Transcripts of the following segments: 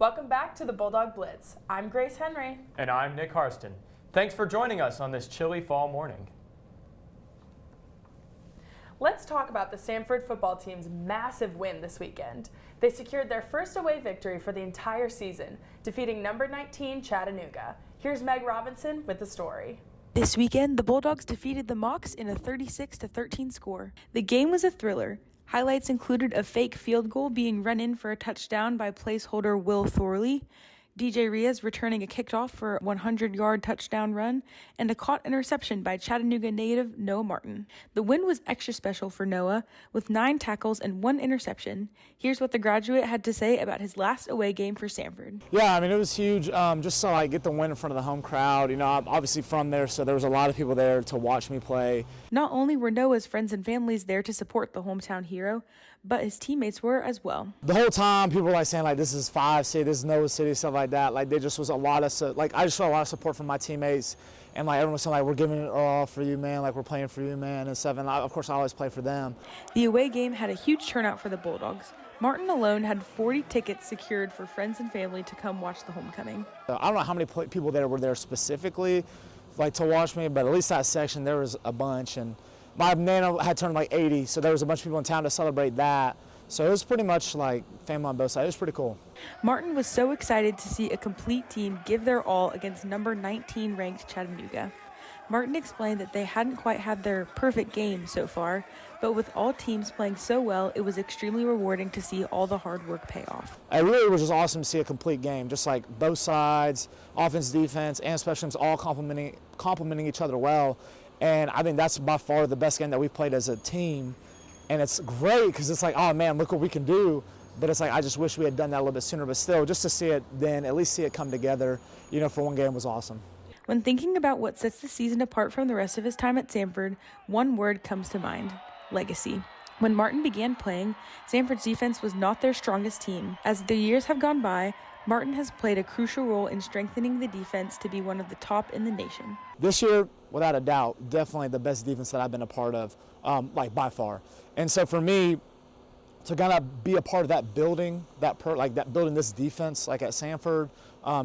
Welcome back to the Bulldog Blitz. I'm Grace Henry. And I'm Nick Harston. Thanks for joining us on this chilly fall morning. Let's talk about the Samford football team's massive win this weekend. They secured their first away victory for the entire season, defeating number 19 Chattanooga. Here's Meg Robinson with the story. This weekend, the Bulldogs defeated the Mocs in a 36-13 score. The game was a thriller. Highlights included a fake field goal being run in for a touchdown by placeholder Will Thorley, DJ Riaz returning a kickoff for a 100-yard touchdown run, and a caught interception by Chattanooga native Noah Martin. The win was extra special for Noah, with 9 tackles and 1 interception. Here's what the graduate had to say about his last away game for Samford. Yeah, I mean, it was huge just to get the win in front of the home crowd. You know, I'm obviously from there, so there was a lot of people there to watch me play. Not only were Noah's friends and families there to support the hometown hero, but his teammates were as well. The whole time, people were saying this is 5 City, this is Noah City, stuff like that. There just was a lot of I just felt a lot of support from my teammates, and everyone was saying we're giving it all for you, man. We're playing for you, man, and stuff. And of course, I always play for them. The away game had a huge turnout for the Bulldogs. Martin alone had 40 tickets secured for friends and family to come watch the homecoming. I don't know how many people were there specifically, to watch me, but at least that section there was a bunch. And my nana had turned 80, so there was a bunch of people in town to celebrate that. So it was pretty much family on both sides. It was pretty cool. Martin was so excited to see a complete team give their all against number 19 ranked Chattanooga. Martin explained that they hadn't quite had their perfect game so far, but with all teams playing so well, it was extremely rewarding to see all the hard work pay off. It really was just awesome to see a complete game, just both sides, offense, defense, and special teams all complementing each other well. And I think that's by far the best game that we've played as a team. And it's great because it's oh man, look what we can do. But it's I just wish we had done that a little bit sooner. But still, just to see it then, at least see it come together, for one game was awesome. When thinking about what sets the season apart from the rest of his time at Samford, one word comes to mind: legacy. When Martin began playing, Samford's defense was not their strongest team. As the years have gone by, Martin has played a crucial role in strengthening the defense to be one of the top in the nation. This year, without a doubt, definitely the best defense that I've been a part of, by far. And so for me, to kind of be a part of that building, building this defense, at Samford,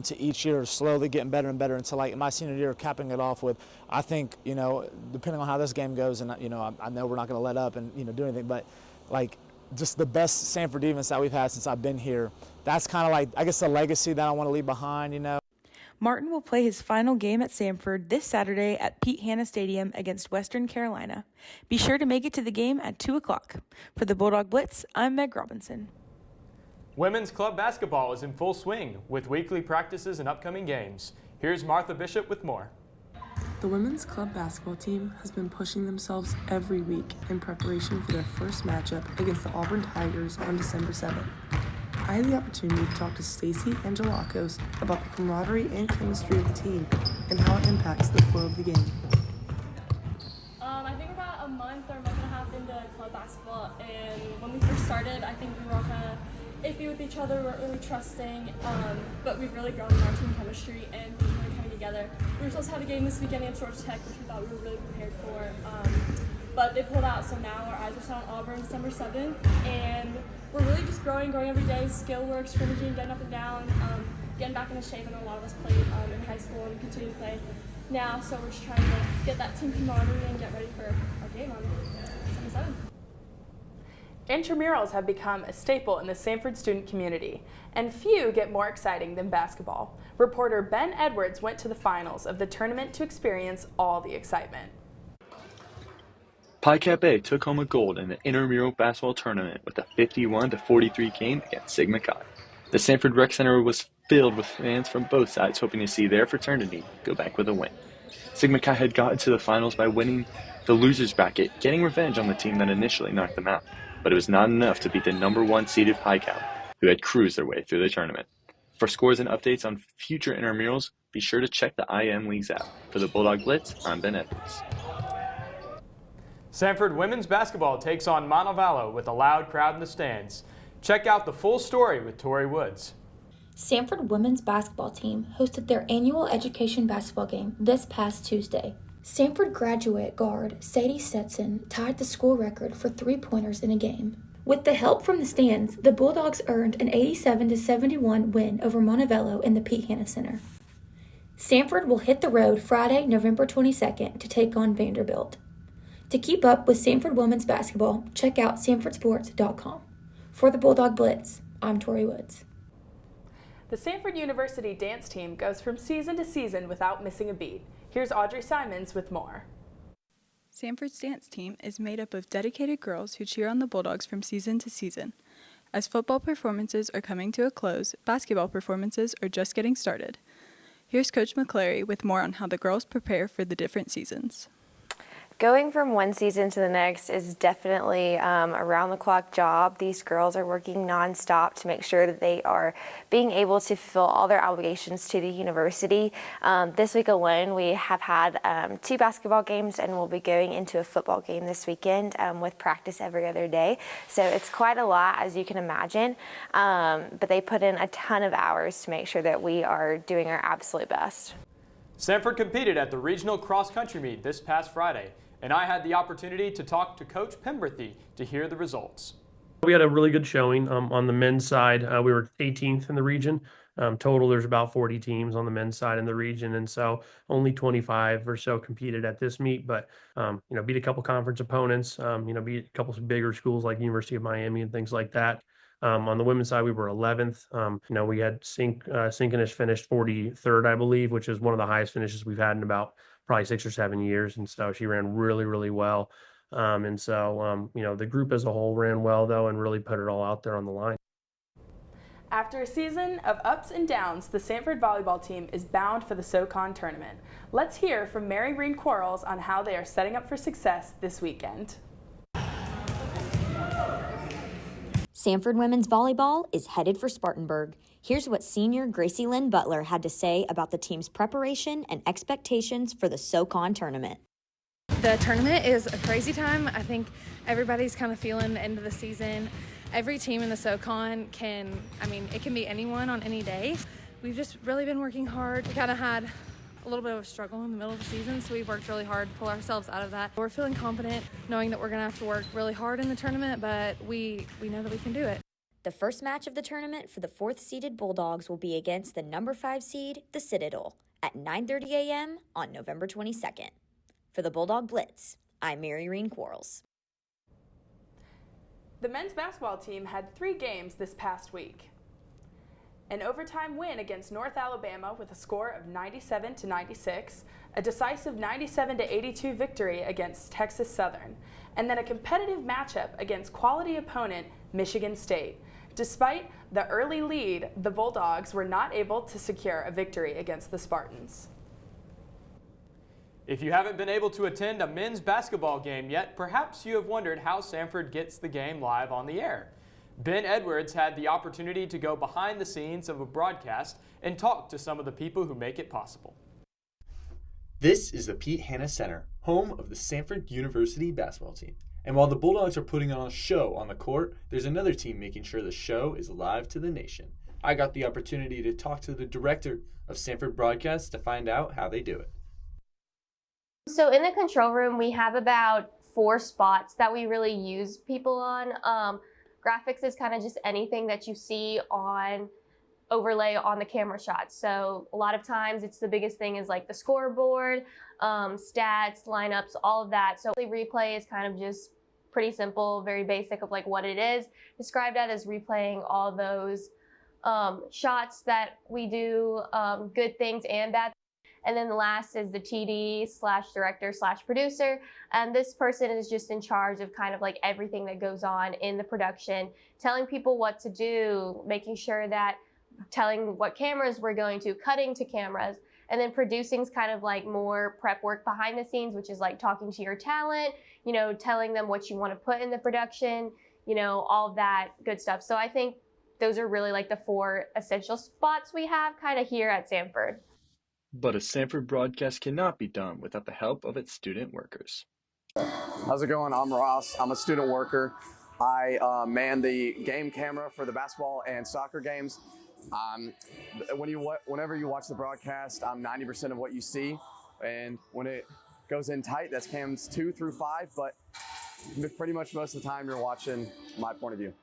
to each year slowly getting better and better until my senior year, capping it off with, I think, depending on how this game goes, and I know we're not going to let up and do anything, but just the best Samford defense that we've had since I've been here. That's kind of I guess the legacy that I want to leave behind. Martin will play his final game at Samford this Saturday at Pete Hanna Stadium against Western Carolina. Be sure to make it to the game at 2 o'clock. For the Bulldog Blitz, I'm Meg Robinson. Women's club basketball is in full swing with weekly practices and upcoming games. Here's Martha Bishop with more. The women's club basketball team has been pushing themselves every week in preparation for their first matchup against the Auburn Tigers on December 7th. I had the opportunity to talk to Stacey Angelakos about the camaraderie and chemistry of the team and how it impacts the flow of the game. I think about a month or a month and a half into club basketball, and when we first started, I think we were all kind of iffy with each other, we weren't really trusting, but we've really grown in our team chemistry and we've been really coming together. We were supposed to have a game this weekend against Georgia Tech, which we thought we were really prepared for, but they pulled out, so now our eyes are set on Auburn December 7th, and we're really just growing every day, skill work, scrimmaging, getting up and down, getting back into shape. I know a lot of us played in high school and continue to play now, so we're just trying to get that team camaraderie and get ready for our game on December 7th. Intramurals have become a staple in the Samford student community, and few get more exciting than basketball. Reporter Ben Edwards went to the finals of the tournament to experience all the excitement. Pi Kappa took home a gold in the intramural basketball tournament with a 51-43 game against Sigma Chi. The Samford Rec Center was filled with fans from both sides hoping to see their fraternity go back with a win. Sigma Chi had gotten to the finals by winning the losers bracket, getting revenge on the team that initially knocked them out. But it was not enough to beat the number 1 seeded Pi Kappa, who had cruised their way through the tournament. For scores and updates on future intramurals, be sure to check the IM Leagues app. For the Bulldog Blitz, I'm Ben Edwards. Samford women's basketball takes on Montevallo with a loud crowd in the stands. Check out the full story with Tori Woods. Samford women's basketball team hosted their annual education basketball game this past Tuesday. Samford graduate guard Sadie Stetson tied the school record for three-pointers in a game. With the help from the stands, the Bulldogs earned an 87-71 win over Montevallo in the Pete Hanna Center. Samford will hit the road Friday, November 22nd to take on Vanderbilt. To keep up with Samford women's basketball, check out samfordsports.com. For the Bulldog Blitz, I'm Tori Woods. The Samford University dance team goes from season to season without missing a beat. Here's Audrey Simons with more. Samford's dance team is made up of dedicated girls who cheer on the Bulldogs from season to season. As football performances are coming to a close, basketball performances are just getting started. Here's Coach McClary with more on how the girls prepare for the different seasons. Going from one season to the next is definitely a round-the-clock job. These girls are working nonstop to make sure that they are being able to fulfill all their obligations to the university. This week alone, we have had 2 basketball games, and we'll be going into a football game this weekend with practice every other day. So it's quite a lot, as you can imagine, but they put in a ton of hours to make sure that we are doing our absolute best. Samford competed at the regional cross-country meet this past Friday, and I had the opportunity to talk to Coach Pemberthy to hear the results. We had a really good showing on the men's side. We were 18th in the region. Total, there's about 40 teams on the men's side in the region, and so only 25 or so competed at this meet. But beat a couple conference opponents. Beat a couple of bigger schools like University of Miami and things like that. On the women's side, we were 11th. We had Sinkanish finished 43rd, I believe, which is one of the highest finishes we've had in about probably 6 or 7 years. And so she ran really, really well. The group as a whole ran well, though, and really put it all out there on the line. After a season of ups and downs, the Samford volleyball team is bound for the SoCon tournament. Let's hear from Mary Reen Quarles on how they are setting up for success this weekend. Samford women's volleyball is headed for Spartanburg. Here's what senior Gracie Lynn Butler had to say about the team's preparation and expectations for the SoCon tournament. The tournament is a crazy time. I think everybody's kind of feeling the end of the season. Every team in the SoCon it can be anyone on any day. We've just really been working hard. We kind of had a little bit of a struggle in the middle of the season, so we've worked really hard to pull ourselves out of that. We're feeling confident knowing that we're going to have to work really hard in the tournament, but we know that we can do it. The first match of the tournament for the 4th-seeded Bulldogs will be against the number 5 seed, the Citadel, at 9:30 a.m. on November 22nd. For the Bulldog Blitz, I'm Mary Reen Quarles. The men's basketball team had 3 games this past week. An overtime win against North Alabama with a score of 97-96, a decisive 97-82 victory against Texas Southern, and then a competitive matchup against quality opponent Michigan State. Despite the early lead, the Bulldogs were not able to secure a victory against the Spartans. If you haven't been able to attend a men's basketball game yet, perhaps you have wondered how Samford gets the game live on the air. Ben Edwards had the opportunity to go behind the scenes of a broadcast and talk to some of the people who make it possible. This is the Pete Hanna Center, home of the Samford University basketball team. And while the Bulldogs are putting on a show on the court, there's another team making sure the show is live to the nation. I got the opportunity to talk to the director of Samford Broadcast to find out how they do it. So in the control room, we have about 4 spots that we really use people on. Graphics is kind of just anything that you see on overlay on the camera shots. So a lot of times it's the biggest thing is like the scoreboard, stats, lineups, all of that. So replay is kind of just pretty simple, very basic of like what it is. Described as replaying all those shots that we do, good things and bad. And then the last is the TD/director/producer. And this person is just in charge of kind of like everything that goes on in the production, telling people what to do, making sure that telling what cameras we're going to, cutting to cameras. And then producing is kind of like more prep work behind the scenes, which is like talking to your talent, telling them what you want to put in the production, all of that good stuff. So I think those are really like the 4 essential spots we have kind of here at Samford. But a Samford broadcast cannot be done without the help of its student workers. How's it going? I'm Ross. I'm a student worker. I man the game camera for the basketball and soccer games. Whenever you watch the broadcast, I'm 90% of what you see. And when it goes in tight, that's cams 2 through 5. But pretty much most of the time you're watching my point of view.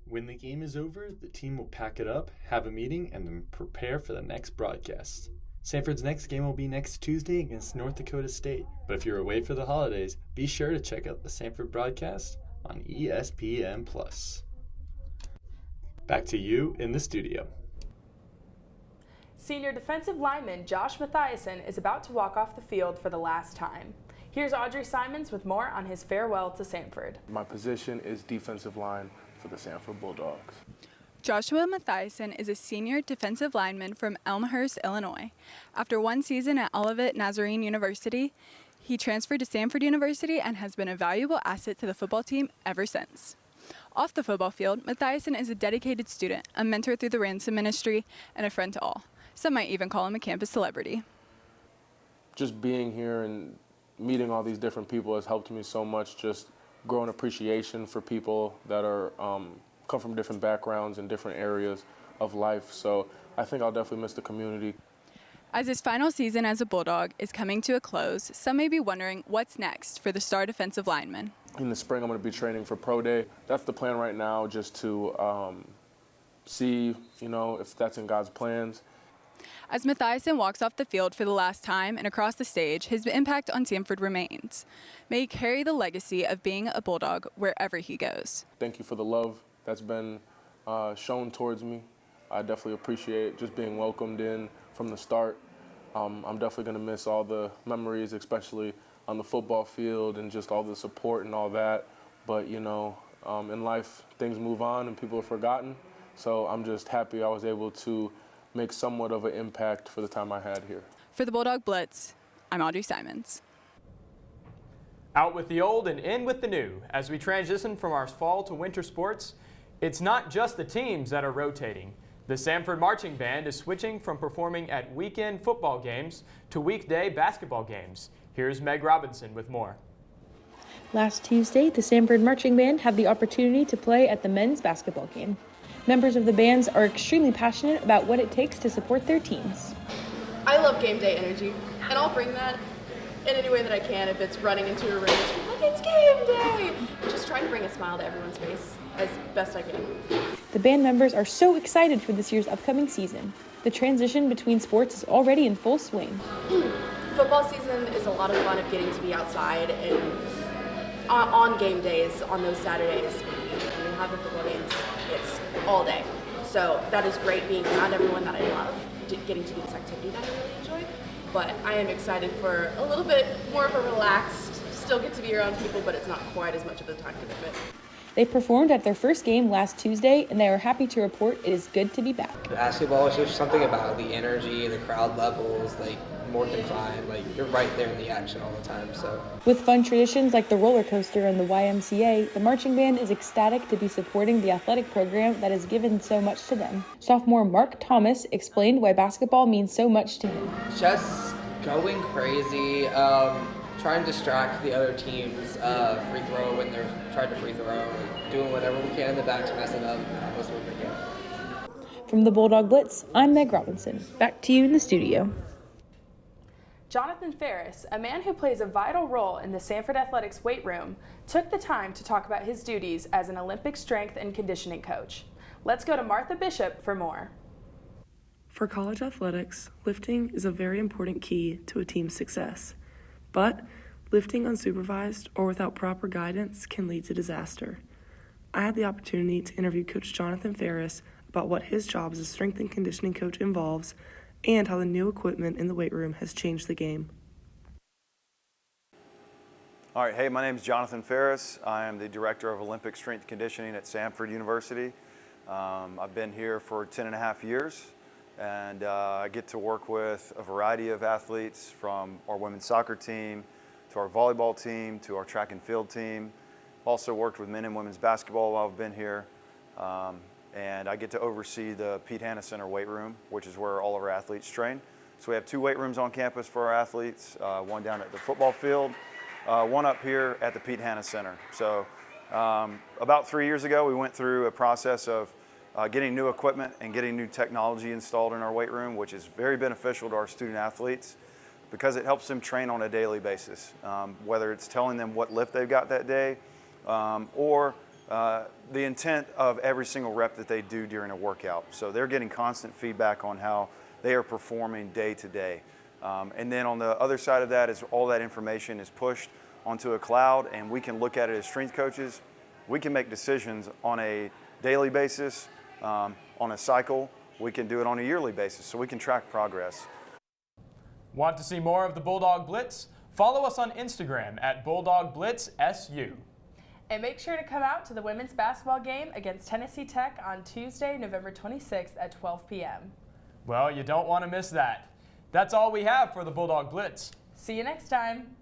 When the game is over, the team will pack it up, have a meeting, and then prepare for the next broadcast. Samford's next game will be next Tuesday against North Dakota State. But if you're away for the holidays, be sure to check out the Samford broadcast on ESPN+. Back to you in the studio. Senior defensive lineman Josh Mathiasen is about to walk off the field for the last time. Here's Audrey Simons with more on his farewell to Samford. My position is defensive line for the Samford Bulldogs. Joshua Mathiasen is a senior defensive lineman from Elmhurst, Illinois. After one season at Olivet Nazarene University, he transferred to Samford University and has been a valuable asset to the football team ever since. Off the football field, Mathiasen is a dedicated student, a mentor through the Ransom Ministry, and a friend to all. Some might even call him a campus celebrity. Just being here and meeting all these different people has helped me so much, just grow an appreciation for people that are come from different backgrounds and different areas of life. So I think I'll definitely miss the community. As his final season as a Bulldog is coming to a close, some may be wondering what's next for the star defensive lineman. In the spring, I'm going to be training for Pro Day. That's the plan right now, just to see, if that's in God's plans. As Mathiasen walks off the field for the last time and across the stage, his impact on Samford remains. May he carry the legacy of being a Bulldog wherever he goes. Thank you for the love that's been shown towards me. I definitely appreciate just being welcomed in from the start. I'm definitely going to miss all the memories, especially on the football field and just all the support and all that. But, in life, things move on and people are forgotten. So I'm just happy I was able to make somewhat of an impact for the time I had here. For the Bulldog Blitz, I'm Audrey Simons. Out with the old and in with the new. As we transition from our fall to winter sports, it's not just the teams that are rotating. The Samford Marching Band is switching from performing at weekend football games to weekday basketball games. Here's Meg Robinson with more. Last Tuesday, the Samford Marching Band had the opportunity to play at the men's basketball game. Members of the bands are extremely passionate about what it takes to support their teams. I love game day energy, and I'll bring that in any way that I can. If it's running into a room, like, it's game day! Just trying to bring a smile to everyone's face as best I can. The band members are so excited for this year's upcoming season. The transition between sports is already in full swing. Football season is a lot of fun of getting to be outside and on game days, on those Saturdays. When we have the football games, it's all day. So that is great, being around everyone that I love, getting to do this activity that I really enjoy. But I am excited for a little bit more of a relaxed, still get to be around people, but it's not quite as much of a time commitment. They performed at their first game last Tuesday, and they are happy to report it is good to be back. Basketball is just something about the energy, the crowd levels, more than fine. You're right there in the action all the time. So, with fun traditions like the roller coaster and the YMCA, the marching band is ecstatic to be supporting the athletic program that has given so much to them. Sophomore Mark Thomas explained why basketball means so much to him. Just going crazy, trying to distract the other team's free throw when they're trying to free throw, doing whatever we can in the back to mess it up. That was what we do. From the Bulldog Blitz, I'm Meg Robinson. Back to you in the studio. Jonathan Ferris, a man who plays a vital role in the Samford Athletics weight room, took the time to talk about his duties as an Olympic strength and conditioning coach. Let's go to Martha Bishop for more. For college athletics, lifting is a very important key to a team's success. But lifting unsupervised or without proper guidance can lead to disaster. I had the opportunity to interview Coach Jonathan Ferris about what his job as a strength and conditioning coach involves and how the new equipment in the weight room has changed the game. All right, hey, my name is Jonathan Ferris. I am the Director of Olympic Strength and Conditioning at Samford University. I've been here for 10.5 years, and I get to work with a variety of athletes, from our women's soccer team to our volleyball team to our track and field team. Also worked with men and women's basketball while I've been here. And I get to oversee the Pete Hanna Center weight room, which is where all of our athletes train. So we have 2 weight rooms on campus for our athletes, one down at the football field, one up here at the Pete Hanna Center. So about 3 years ago, we went through a process of getting new equipment and getting new technology installed in our weight room, which is very beneficial to our student athletes. because it helps them train on a daily basis, whether it's telling them what lift they've got that day or the intent of every single rep that they do during a workout. So they're getting constant feedback on how they are performing day to day. And then on the other side of that is all that information is pushed onto a cloud, and we can look at it as strength coaches. We can make decisions on a daily basis, on a cycle. We can do it on a yearly basis, so we can track progress. Want to see more of the Bulldog Blitz? Follow us on Instagram at Bulldog Blitz SU. And make sure to come out to the women's basketball game against Tennessee Tech on Tuesday, November 26th at 12 p.m. Well, you don't want to miss that. That's all we have for the Bulldog Blitz. See you next time.